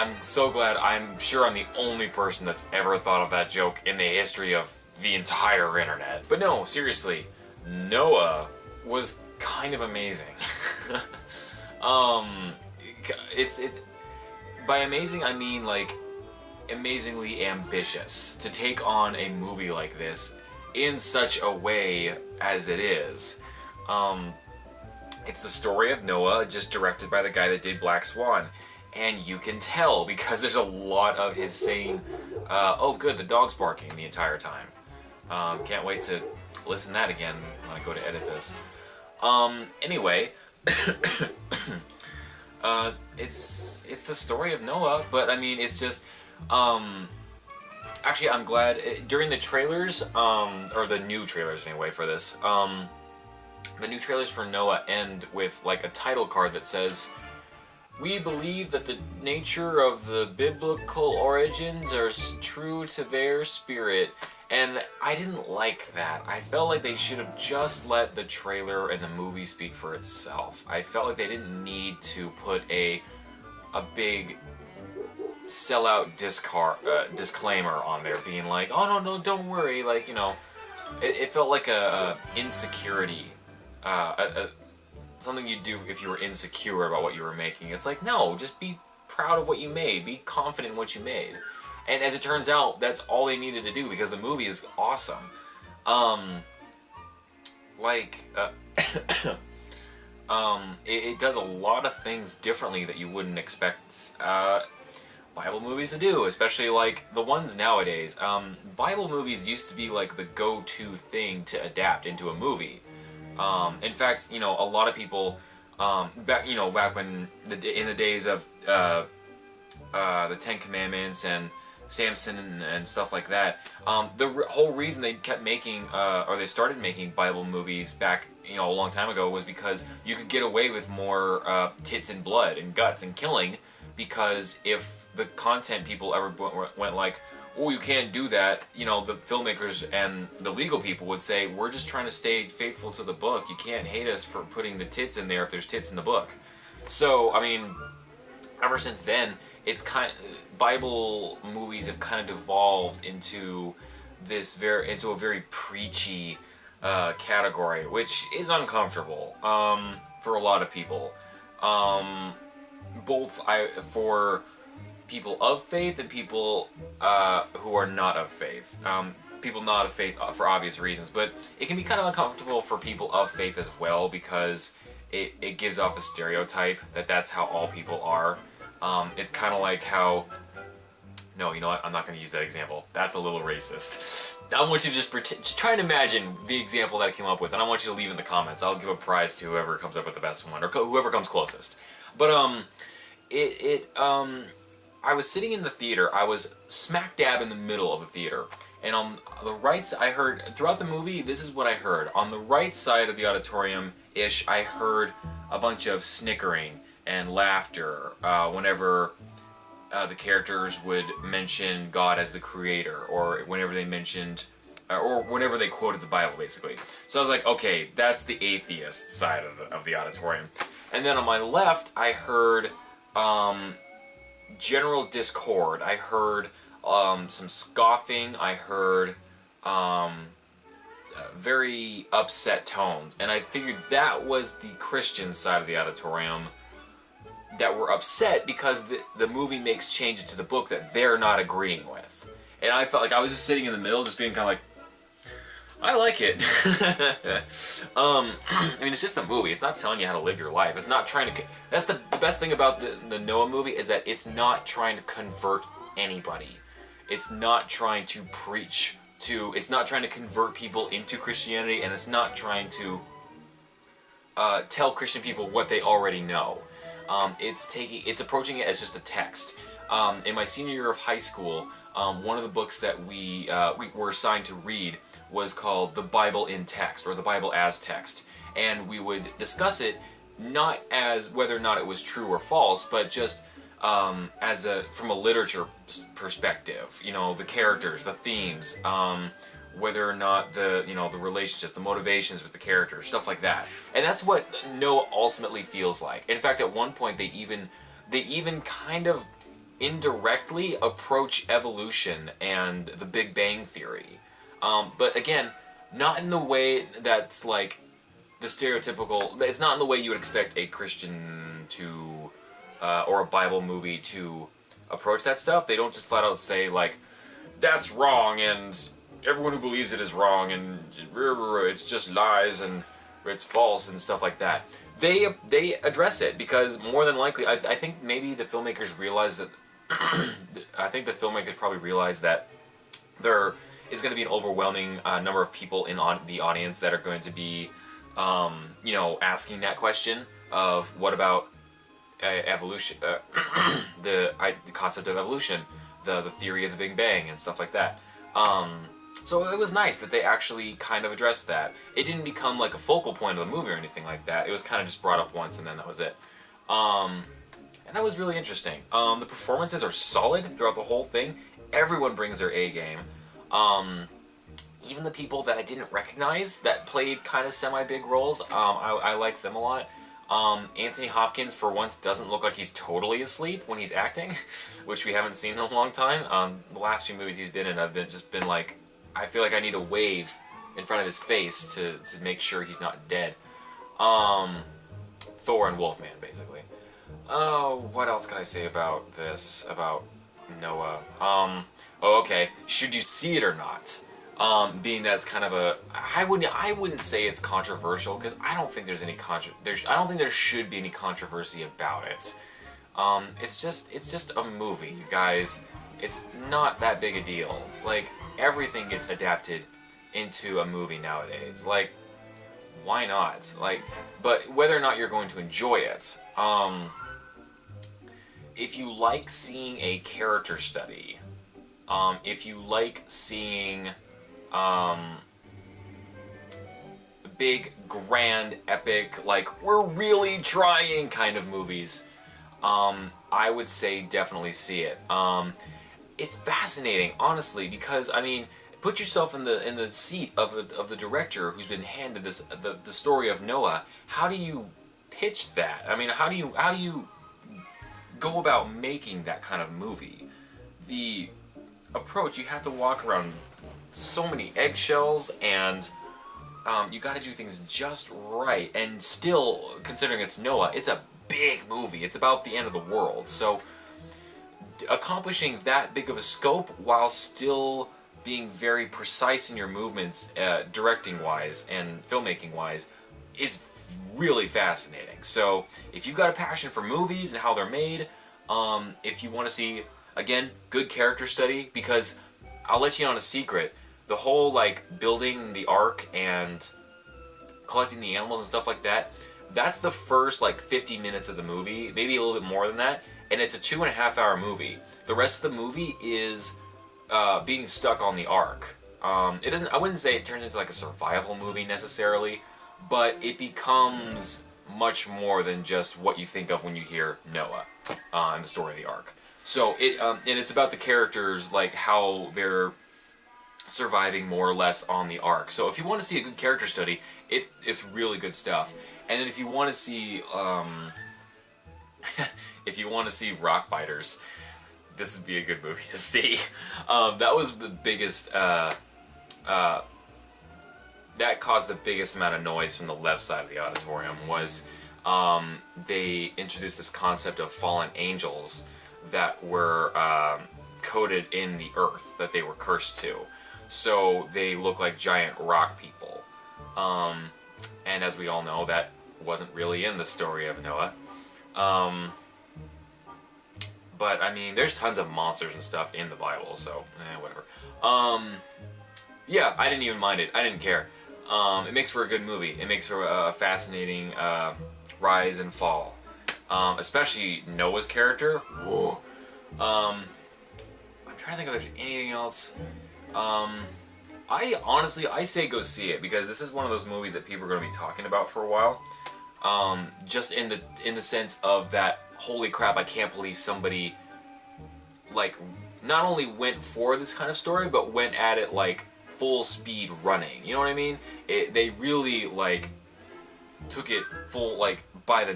I'm so glad. I'm sure I'm the only person that's ever thought of that joke in the history of the entire internet. But no, seriously, Noah was kind of amazing. It's by amazing I mean like amazingly ambitious to take on a movie like this in such a way as it is. It's the story of Noah, just directed by the guy that did Black Swan. And you can tell because there's a lot of his saying, oh good, the dog's barking the entire time. Can't wait to listen to that again when I go to edit this. Anyway, it's the story of Noah, but I mean, it's just, actually I'm glad, during the trailers, or the new trailers anyway for this, the new trailers for Noah end with like a title card that says, "We believe that the nature of the biblical origins are true to their spirit." And I didn't like that. I felt like they should have just let the trailer and the movie speak for itself. I felt like they didn't need to put a big sellout disclaimer on there being like, "Oh no, don't worry," like, you know, it felt like a insecurity, something you'd do if you were insecure about what you were making. It's like, no, just be proud of what you made, be confident in what you made. And as it turns out, that's all they needed to do because the movie is awesome. It does a lot of things differently that you wouldn't expect Bible movies to do, especially like the ones nowadays. Bible movies used to be like the go-to thing to adapt into a movie. In fact, you know, a lot of people back when in the days of the Ten Commandments and Samson and stuff like that, the whole reason they kept making or they started making Bible movies back, you know, a long time ago was because you could get away with more tits and blood and guts and killing, because if the content people ever went like, "Oh, you can't do that," you know, the filmmakers and the legal people would say, "We're just trying to stay faithful to the book. You can't hate us for putting the tits in there if there's tits in the book." So, I mean, ever since then, it's Bible movies have kind of devolved into into a very preachy category, which is uncomfortable for a lot of people. For people of faith and people who are not of faith. People not of faith for obvious reasons, but it can be kind of uncomfortable for people of faith as well, because it gives off a stereotype that that's how all people are. It's kind of like how... No, you know what? I'm not going to use that example. That's a little racist. I want you to just try and imagine the example that I came up with, and I want you to leave in the comments. I'll give a prize to whoever comes up with the best one, or whoever comes closest. But I was sitting in the theater. I was smack dab in the middle of the theater, and on the right side, I heard throughout the movie. This is what I heard on the right side of the auditorium-ish. I heard a bunch of snickering and laughter whenever the characters would mention God as the creator, or whenever they mentioned, or whenever they quoted the Bible, basically. So I was like, okay, that's the atheist side of the auditorium. And then on my left, I heard general discord. I heard some scoffing. I heard very upset tones. And I figured that was the Christian side of the auditorium that were upset because the movie makes changes to the book that they're not agreeing with. And I felt like I was just sitting in the middle, just being kind of like, I like it. I mean, it's just a movie. It's not telling you how to live your life. It's not trying to... That's the best thing about the Noah movie, is that it's not trying to convert anybody. It's not trying to preach to... It's not trying to convert people into Christianity, and it's not trying to tell Christian people what they already know. It's approaching it as just a text. In my senior year of high school, one of the books that we were assigned to read was called The Bible in Text, or The Bible as Text. And we would discuss it not as whether or not it was true or false, but just from a literature perspective. You know, the characters, the themes, whether or not the relationships, the motivations with the characters, stuff like that. And that's what Noah ultimately feels like. In fact, at one point they even kind of indirectly approach evolution and the Big Bang Theory. But again, not in the way that's like the stereotypical. It's not in the way you would expect a Christian to or a Bible movie to approach that stuff. They don't just flat out say like, that's wrong and everyone who believes it is wrong and it's just lies and it's false and stuff like that. They address it because more than likely, I think maybe the filmmakers realize that. I think the filmmakers probably realize that there is going to be an overwhelming number of people in the audience that are going to be, asking that question of what about evolution, the concept of evolution, the theory of the Big Bang and stuff like that. So it was nice that they actually kind of addressed that. It didn't become like a focal point of the movie or anything like that. It was kind of just brought up once and then that was it. And that was really interesting. The performances are solid throughout the whole thing. Everyone brings their A game. Even the people that I didn't recognize that played kind of semi-big roles, I like them a lot. Anthony Hopkins, for once, doesn't look like he's totally asleep when he's acting, which we haven't seen in a long time. The last few movies he's been in, I've just been like, I feel like I need a wave in front of his face to make sure he's not dead. Thor and Wolfman, basically. Oh, what else can I say about this? About Noah? Okay. Should you see it or not? Being that it's kind of a, I wouldn't say it's controversial because I don't think there's any I don't think there should be any controversy about it. It's just a movie, you guys. It's not that big a deal. Like, everything gets adapted into a movie nowadays. Like, why not? Like, but whether or not you're going to enjoy it, if you like seeing a character study, if you like seeing big, grand, epic, like, we're really trying kind of movies, I would say definitely see it. It's fascinating, honestly, because, I mean, put yourself in the seat of the director who's been handed this the story of Noah. How do you pitch that? I mean, how do you go about making that kind of movie? The approach, you have to walk around so many eggshells, and you got to do things just right. And still, considering it's Noah, it's a big movie. It's about the end of the world. So accomplishing that big of a scope while still being very precise in your movements, directing-wise and filmmaking-wise, is really fascinating. So if you've got a passion for movies and how they're made, if you want to see, again, good character study, because I'll let you on a secret, the whole, like, building the ark and collecting the animals and stuff like that, that's the first, like, 50 minutes of the movie, maybe a little bit more than that, and it's a 2.5-hour movie. The rest of the movie is being stuck on the ark. It doesn't. I wouldn't say it turns into like a survival movie necessarily, but it becomes much more than just what you think of when you hear Noah and the story of the ark. So it and it's about the characters, like how they're surviving more or less on the ark. So if you want to see a good character study, it's really good stuff. And then if you want to see if you want to see rock biters, this would be a good movie to see. That was the biggest. That caused the biggest amount of noise from the left side of the auditorium. Was they introduced this concept of fallen angels that were coded in the earth, that they were cursed to. So they look like giant rock people. And as we all know, that wasn't really in the story of Noah. But, I mean, there's tons of monsters and stuff in the Bible, so, whatever. Yeah, I didn't even mind it. I didn't care. It makes for a good movie. It makes for a fascinating rise and fall. Especially Noah's character. Whoa. I'm trying to think if there's anything else. I say go see it, because this is one of those movies that people are going to be talking about for a while. Just in the sense of that, holy crap, I can't believe somebody, like, not only went for this kind of story, but went at it, like, full speed running. You know what I mean? They really, like, took it full, like, by the,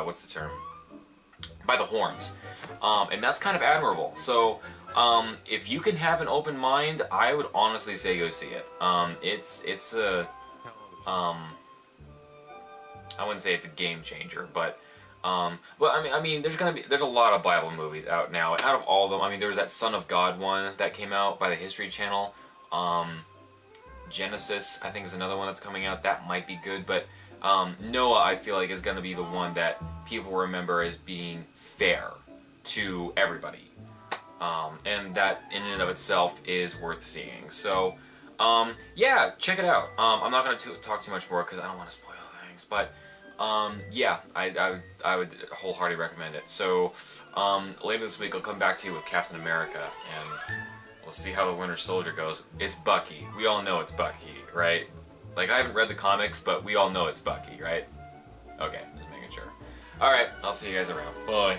what's the term? by the horns, and that's kind of admirable. So if you can have an open mind, I would honestly say go see it. It's a I wouldn't say it's a game changer, but I mean, there's a lot of Bible movies out now. And out of all of them, I mean, there's that Son of God one that came out by the History Channel. Genesis, I think, is another one that's coming out. That might be good, but Noah, I feel like, is going to be the one that people remember as being fair to everybody, and that in and of itself is worth seeing. So, yeah, check it out. I'm not going to talk too much more because I don't want to spoil things, but yeah, I would wholeheartedly recommend it. So, later this week I'll come back to you with Captain America, and we'll see how the Winter Soldier goes. It's Bucky. We all know it's Bucky, right? Like, I haven't read the comics, but we all know it's Bucky, right? Okay, just making sure. Alright, I'll see you guys around. Bye.